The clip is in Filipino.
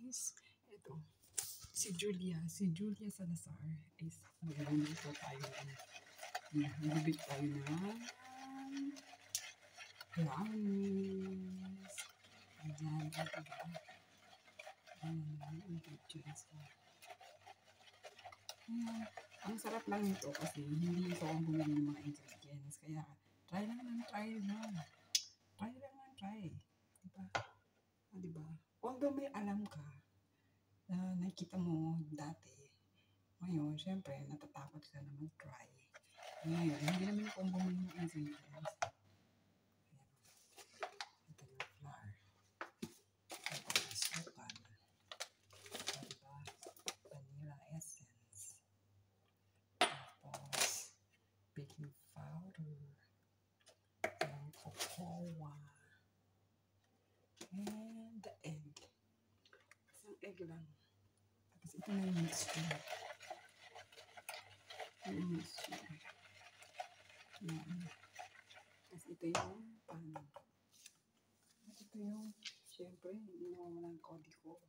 guys. Ito. Si Julia Salazar is magluluto tayo. Magbibig tayo ng brownies. Ayan, ito ba? Ingredients na. Ang sarap lang nito kasi hindi ito ang bumili ng mga ingredients. Kaya, try lang. Try. Diba? Diba? Although may alam ka, na nakita mo dati, ngayon, syempre, natatakot ka na mag-try. Ngayon, hindi naman ako bumili ng ingredients. Ito yung flour. Ito yung asukal. Diba? Vanilla essence. Tapos, baking powder. Yung cocoa. And the egg. Isang egg lang. Tapos ito na yung mixture. Tapos ito yung pan. Ito yung, syempre, hindi naman walang kodiko.